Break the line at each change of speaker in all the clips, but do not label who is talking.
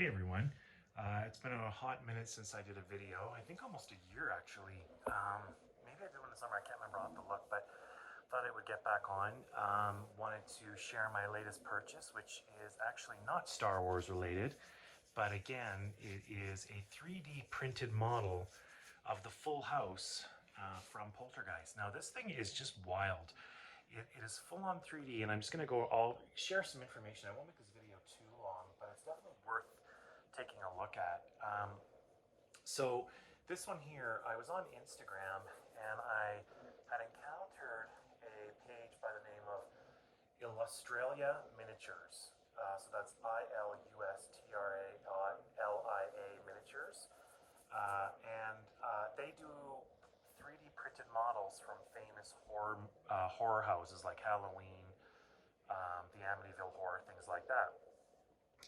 Hey everyone, it's been a hot minute since I did a video. I think almost a year actually. Maybe I did one in the summer, I can't remember, I'll have to look, but thought I would get back on. Wanted to share my latest purchase, which is actually not Star Wars related, but again, it is a 3D printed model of the full house from Poltergeist. Now this thing is just wild. It is full on 3D, and I'm just going to I'll share some information. I won't make this video too long, but it's definitely worth taking a look at. So this one here, I was on Instagram and I had encountered a page by the name of Illustralia Miniatures. So that's Illustralia Miniatures. And they do 3D printed models from famous horror houses like Halloween, the Amityville Horror, things like that.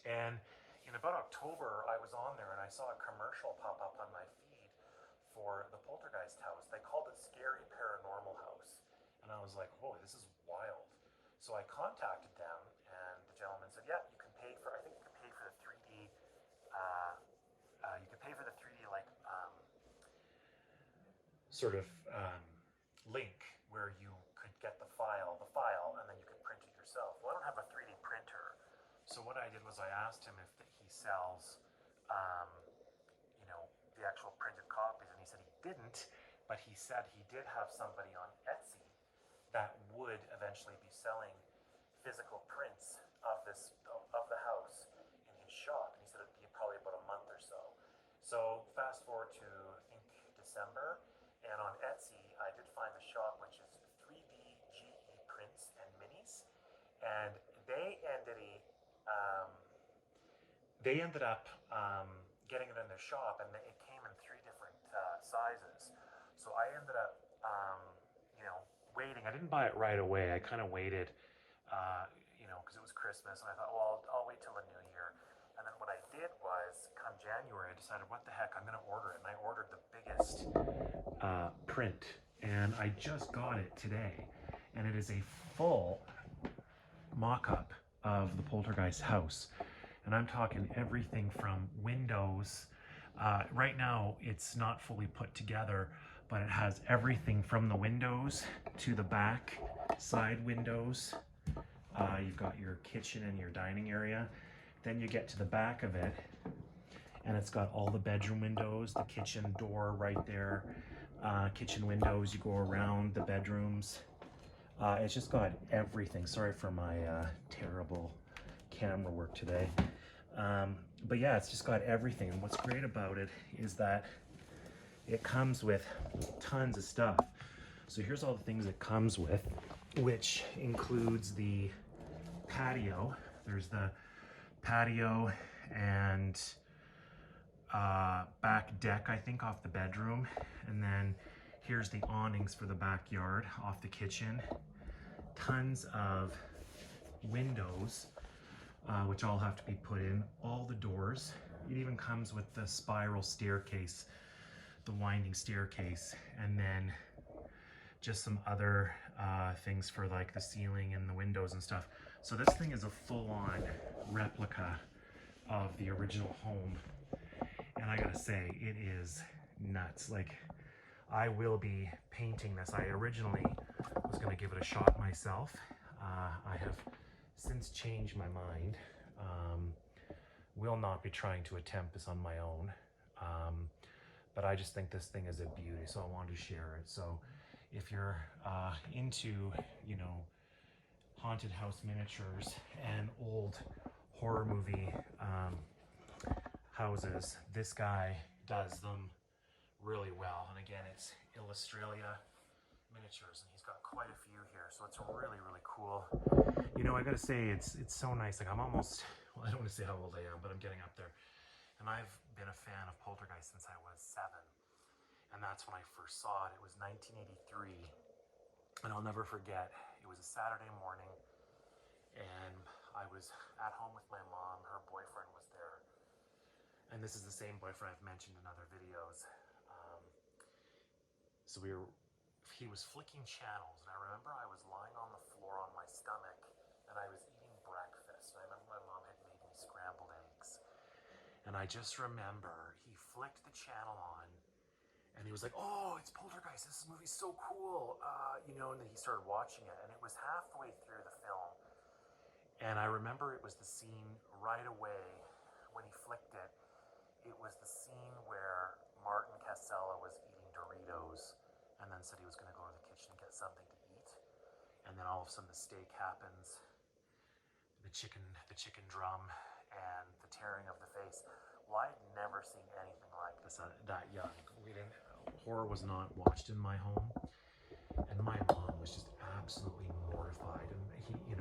And in about October, I was on there and I saw a commercial pop up on my feed for the Poltergeist house. They called it Scary Paranormal House. And I was like, whoa, this is wild. So I contacted them and the gentleman said, yeah, you can pay for, I think you can pay for the 3D, like, sort of link where you could get the file, and then you could print it yourself. Well, I don't have a 3D printer. So what I did was I asked him if he sells, the actual printed copies, and he said he didn't, but he said he did have somebody on Etsy that would eventually be selling physical prints of the house in his shop, and he said it'd be probably about a month or so. So fast forward to I think December, and on Etsy I did find the shop, which is 3D GE Prints and Minis, and they ended up getting it in their shop, and it came in 3 different sizes. So I ended up, waiting. I didn't buy it right away. I kind of waited, because it was Christmas, and I thought, well, I'll wait till the new year. And then what I did was, come January, I decided, what the heck, I'm going to order it. And I ordered the biggest print, and I just got it today. And it is a full mock-up of the Poltergeist house. And I'm talking everything from windows. Right now, it's not fully put together, but it has everything from the windows to the back side windows. You've got your kitchen and your dining area. Then you get to the back of it, and it's got all the bedroom windows, the kitchen door right there, kitchen windows, you go around the bedrooms. It's just got everything. Sorry for my terrible camera work today. But yeah, it's just got everything. And what's great about it is that it comes with tons of stuff. So here's all the things it comes with, which includes the patio. There's the patio and back deck, I think, off the bedroom. And then here's the awnings for the backyard off the kitchen. Tons of windows, which all have to be put in. All the doors. It even comes with the spiral staircase, the winding staircase, and then just some other things for like the ceiling and the windows and stuff. So this thing is a full-on replica of the original home. And I gotta say, it is nuts. Like, I will be painting this. I originally was gonna give it a shot myself. I have since changed my mind. Will not be trying to attempt this on my own. But I just think this thing is a beauty, so I wanted to share it. So if you're into, haunted house miniatures and old horror movie houses, this guy does them really well. And again, it's Illustralia Miniatures, and he's got quite a few here, so it's really, really cool. I gotta say, it's so nice. Like, I'm almost, well, I don't want to say how old I am, but I'm getting up there. And I've been a fan of Poltergeist since I was 7. And that's when I first saw it. It was 1983. And I'll never forget, it was a Saturday morning, and I was at home with my mom. Her boyfriend was there. And this is the same boyfriend I've mentioned in other videos. So he was flicking channels, and I remember I was lying on the floor on my stomach, and I was eating breakfast. And I remember my mom had made me scrambled eggs. And I just remember he flicked the channel on and he was like, "Oh, it's Poltergeist. This movie's so cool." And then he started watching it, and it was halfway through the film. And I remember it was the scene right away when he flicked it. It was the scene where Martin Casella was eating Doritos and then said he was going to go to the kitchen and get something to eat. And then all of a sudden the steak happens, the chicken drum, and the tearing of the face. Well, I'd never seen anything like this that young. Horror was not watched in my home, and my mom was just absolutely mortified. And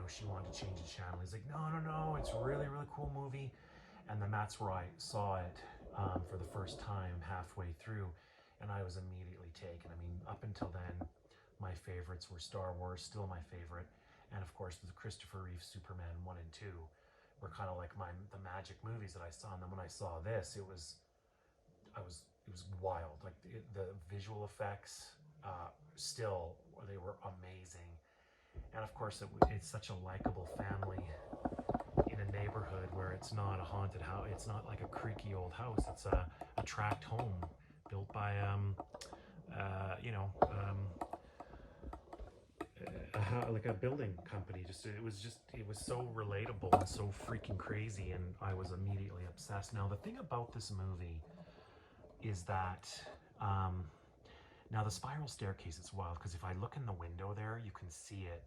she wanted to change the channel. He's like, no, it's a really, really cool movie. And then that's where I saw it for the first time halfway through, and I was immediately taken. I mean, up until then, my favorites were Star Wars, still my favorite, and of course the Christopher Reeve Superman 1 and 2 were kind of like the magic movies that I saw. And then when I saw this, it was wild. Like the visual effects, still they were amazing, and of course it's such a likable family in a neighborhood where it's not a haunted house. It's not like a creaky old house. It's a tract home built by like a building company. It was so relatable and so freaking crazy, and I was immediately obsessed. Now the thing about this movie is that now the spiral staircase is wild, because if I look in the window there, you can see it.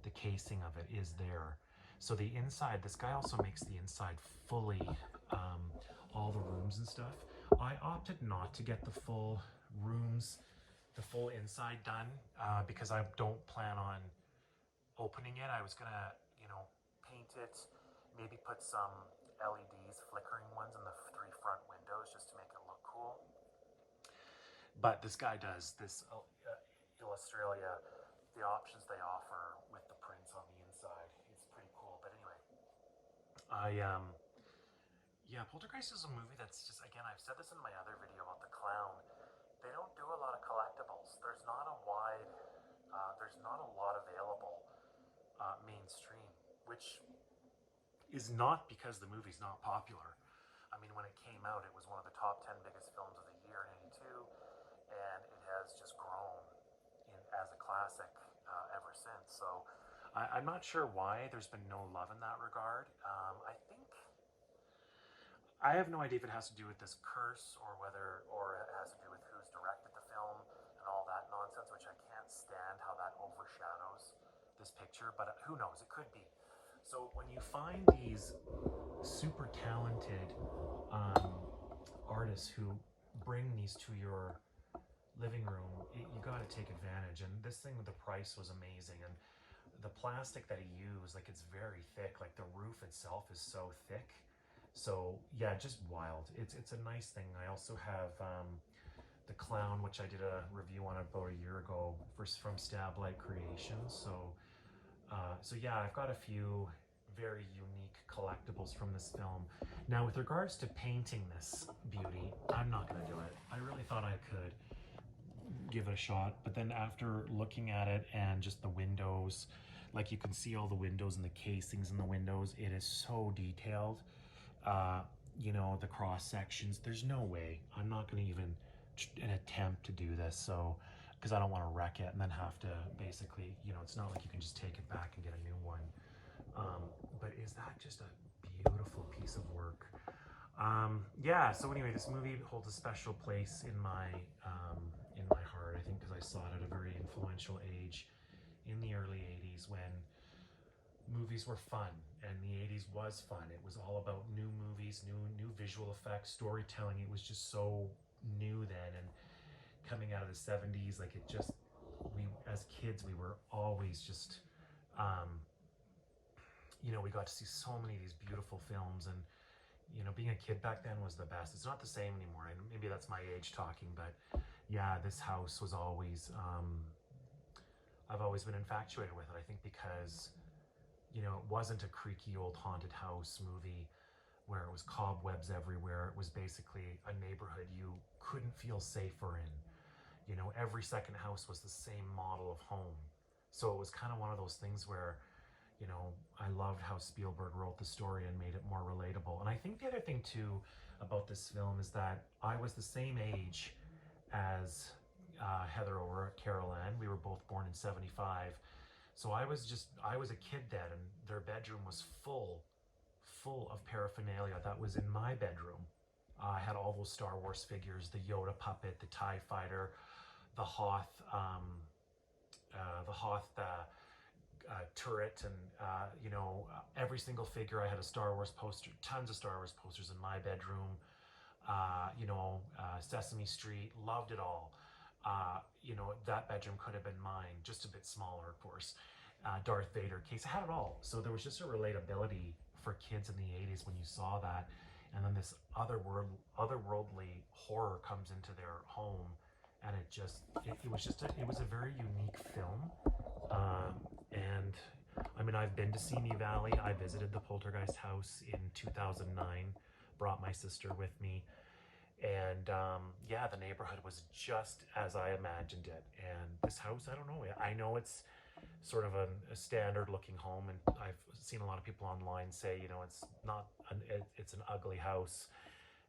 The casing of it is there. So the inside, this guy also makes the inside fully, all the rooms and stuff. I opted not to get the full rooms, the full inside done, because I don't plan on opening it. I was gonna, paint it, maybe put some LEDs, flickering ones in the 3 front windows just to make it look cool. But this guy does this Illustralia, the options they offer with the prints on the inside. It's pretty cool. But anyway, Poltergeist is a movie that's just, again, I've said this in my other video about the clown. They don't do a lot of collectibles. There's not a lot available mainstream, which is not because the movie's not popular. I mean, when it came out, it was one of the top 10 biggest films of the year in '82, and it has just grown as a classic ever since. So I'm not sure why there's been no love in that regard. I have no idea if it has to do with this curse or it has to do with who's directed the film and all that nonsense, which I can't stand how that overshadows this picture, but who knows, it could be. So when you find these super talented artists who bring these to your living room, you got to take advantage. And this thing, the price was amazing, and the plastic that he used, like, it's very thick. Like the roof itself is so thick. So yeah, just wild. It's a nice thing. I also have the clown, which I did a review on about a year ago from Stablight Creations. So yeah, I've got a few very unique collectibles from this film. Now, with regards to painting this beauty, I'm not going to do it. I really thought I could give it a shot, but then after looking at it and just the windows, like you can see all the windows and the casings in the windows, it is so detailed. The cross sections, there's no way. I'm not going to even attempt to do this, so because I don't want to wreck it and then have to basically, it's not like you can just take it back and get a new one. But is that just a beautiful piece of work? So anyway, this movie holds a special place in my heart, I think, because I saw it at a very influential age in the early 80s when movies were fun, and the 80s was fun. It was all about new movies, new visual effects, storytelling. It was just so new then, and coming out of the 70s, like, we as kids, we were always just we got to see so many of these beautiful films, and being a kid back then was the best. It's not the same anymore, and maybe that's my age talking, but yeah, this house was always I've always been infatuated with it. I think because it wasn't a creaky old haunted house movie where it was cobwebs everywhere. It was basically a neighborhood you couldn't feel safer in. Every second house was the same model of home. So it was kind of one of those things where, you know, I loved how Spielberg wrote the story and made it more relatable. And I think the other thing too about this film is that I was the same age as Heather or Carol Ann. We were both born in 75. So I was a kid then, and their bedroom was full of paraphernalia that was in my bedroom. I had all those Star Wars figures, the Yoda puppet, the TIE fighter, the Hoth, turret, and every single figure. I had a Star Wars poster, tons of Star Wars posters in my bedroom. Sesame Street, loved it all. That bedroom could have been mine, just a bit smaller, of course. Darth Vader case, I had it all. So there was just a relatability for kids in the 80s when you saw that. And then this otherworldly horror comes into their home, and it was a very unique film. And I mean, I've been to Simi Valley. I visited the Poltergeist house in 2009, brought my sister with me. And yeah, the neighborhood was just as I imagined it. And this house, I don't know. I know it's sort of a standard looking home, and I've seen a lot of people online say, it's not it's an ugly house.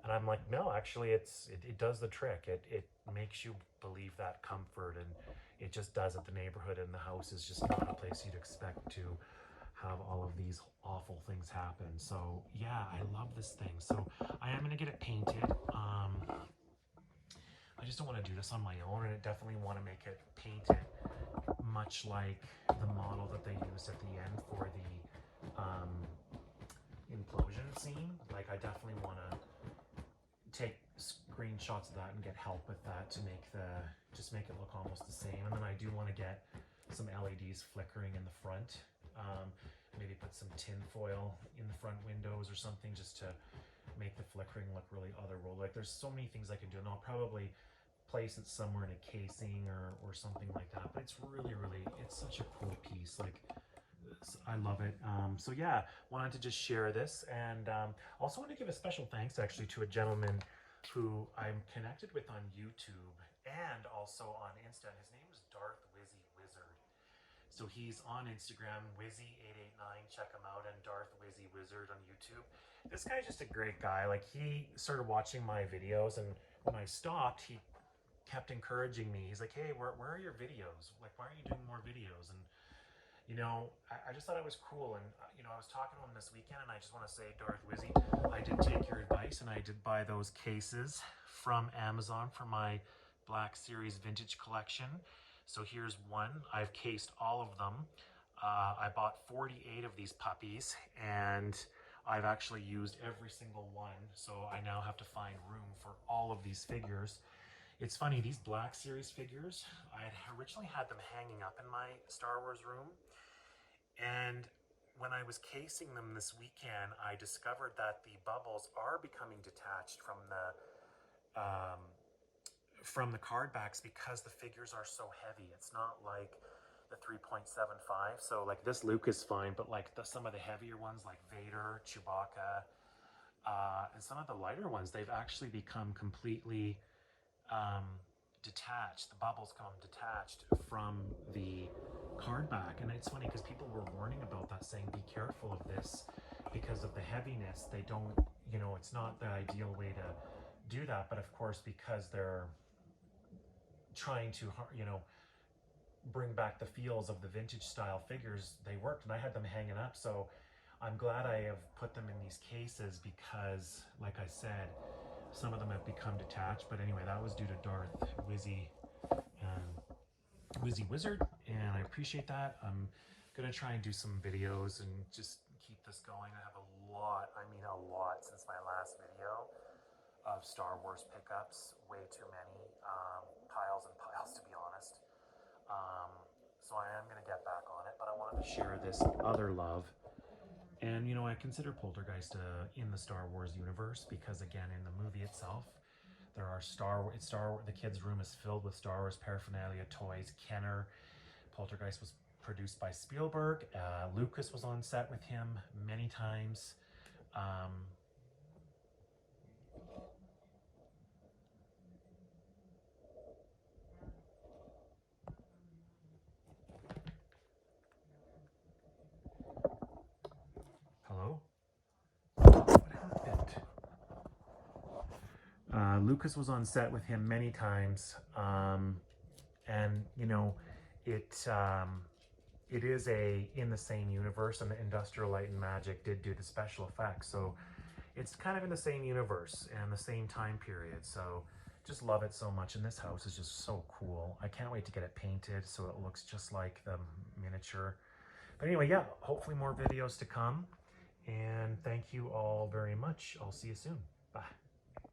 And I'm like, no, actually it does the trick. It makes you believe that comfort, and it just does it. The neighborhood and the house is just not a place you'd expect to have all of these awful things happen. So yeah, I love this thing. So I am going to get it painted. I just don't want to do this on my own, and I definitely want to make it painted much like the model that they used at the end for the implosion scene. Like, I definitely want to take screenshots of that and get help with that to make it look almost the same. And then I do want to get some LEDs flickering in the front. Maybe put some tin foil in the front windows or something, just to make the flickering look really otherworldly. Like, there's so many things I can do, and I'll probably place it somewhere in a casing or something like that. But it's really, it's such a cool piece. Like, I love it. So yeah, wanted to just share this, and also want to give a special thanks actually to a gentleman who I'm connected with on YouTube and also on Insta. His name is Darth Wizzy Wizard. So he's on Instagram, Wizzy889, check him out, and Darth Wizzy Wizard on YouTube. This guy's just a great guy. Like, he started watching my videos, and when I stopped, he kept encouraging me. He's like, hey, where are your videos? Like, why aren't you doing more videos? And I just thought it was cool. And I was talking to him this weekend, and I just want to say, Darth Wizzy, I did take your advice, and I did buy those cases from Amazon for my Black Series vintage collection. So here's one. I've cased all of them. I bought 48 of these puppies, and I've actually used every single one. So I now have to find room for all of these figures. It's funny, these Black Series figures, I had originally had them hanging up in my Star Wars room. And when I was casing them this weekend, I discovered that the bubbles are becoming detached from the card backs because the figures are so heavy. It's not like the 3.75. So like this Luke is fine, but like some of the heavier ones like Vader, Chewbacca, and some of the lighter ones, they've actually become completely detached. The bubbles come detached from the card back. And it's funny because people were warning about that, saying be careful of this because of the heaviness. They don't, it's not the ideal way to do that. But of course, because they're trying to, bring back the feels of the vintage style figures, they worked, and I had them hanging up. So I'm glad I have put them in these cases because, like I said, some of them have become detached. But anyway, that was due to Darth Wizzy Wizard, and I appreciate that. I'm gonna try and do some videos and just keep this going. I have a lot since my last video of Star Wars pickups. Way too many, piles and piles, to be honest. So I am gonna get back on it, but I wanted to share this other love. And I consider Poltergeist in the Star Wars universe because, again, in the movie itself, there are the kids' room is filled with Star Wars paraphernalia, toys. Kenner, Poltergeist was produced by Spielberg. Lucas was on set with him many times. Lucas was on set with him many times, and you know, it is in the same universe, and the Industrial Light and Magic did do the special effects, so it's kind of in the same universe and the same time period. So just love it so much, and this house is just so cool. I can't wait to get it painted so it looks just like the miniature. But anyway, yeah, hopefully more videos to come, and thank you all very much. I'll see you soon. Bye.